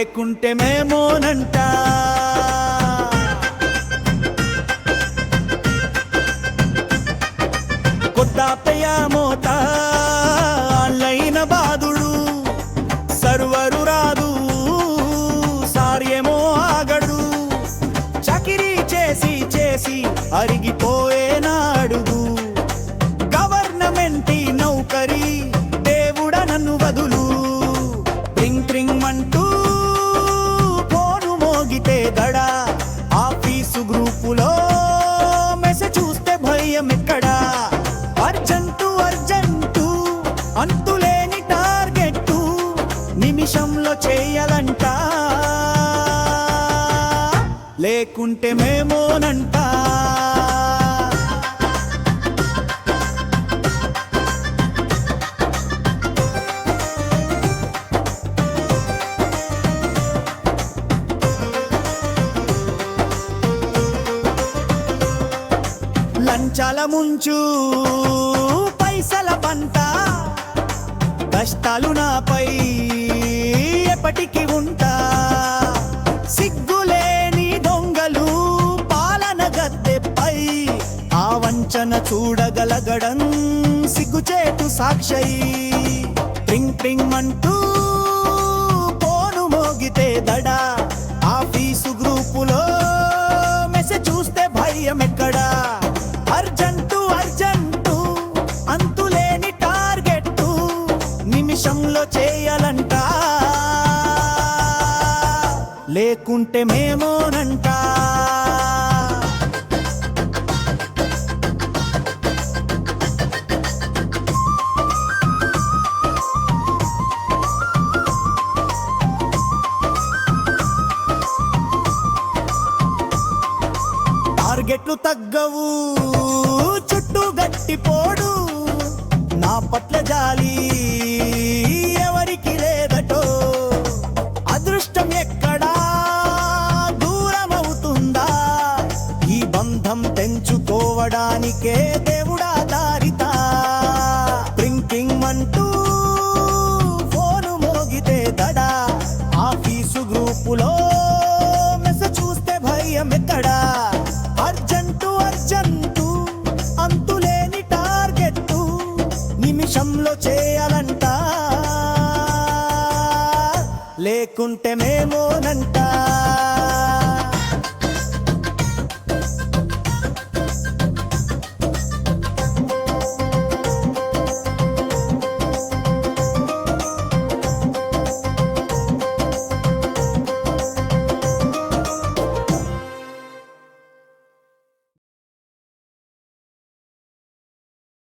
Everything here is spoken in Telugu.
లేకుంటే మేమోనంట. కొద్దాపయ్య మోత ఆన్లైన్ బాదుడు, సర్వరు రాదు సార్యేమో ఆగడు. చకిరీ చేసి చేసి అరిగిపోయేనాడుగు. గవర్నమెంట్ నౌకరీ దేవుడ నన్ను వదులు. ట్రింగ్ ట్రింగ్ అంటూ ఫోను మోగితే దడా, ఆఫీసు గ్రూపులో మెసేజ్ చూస్తే భయం ఎక్కడా. అర్జెంటు అర్జెంటు అంతులేని టార్గెట్టు, నిమిషంలో చేయాలంట. లేకుంటే మేమోనంట. లంచాల ముంచు పైసల పంట, కష్టాలు నాపై ఎప్పటికీ ఉంటా. సిగ్గులేని దొంగలు పాలన గద్దెపై, ఆ వంచన చూడగలగడం సిగ్గుచేటు సాక్షై. ట్రింగ్ ట్రింగ్ అంటూ ఫోను మోగితే దడా, ఆఫీసు గ్రూపులో మెసేజ్ చూస్తే భయం ఎక్కడా. అర్జెంటు అర్జెంటు అంతులేని టార్గెట్టు, నిమిషంలో చేయాలంట. లేకుంటే మేమోనంట. టార్గెట్లు తగ్గవు చుట్టూ గట్టిపోడు, నా పట్ల జాలి ఎవరికి లేదటో. అదృష్టం ఎక్కడా దూరమవుతుందా, ఈ బంధం తెంచుకోవడానికే దేవుడా దారితా. ట్రింకింగ్ అంటూ ఫోను మోగితే దడా, ఆఫీసు గ్రూపులో మెసేజ్ చూస్తే భయం ఎక్కడా. అర్జెంటు అర్జెంటు అంతులేని టార్గెట్టు, నిమిషంలో చేయాలంట. లేకుంటే మేమోనంట.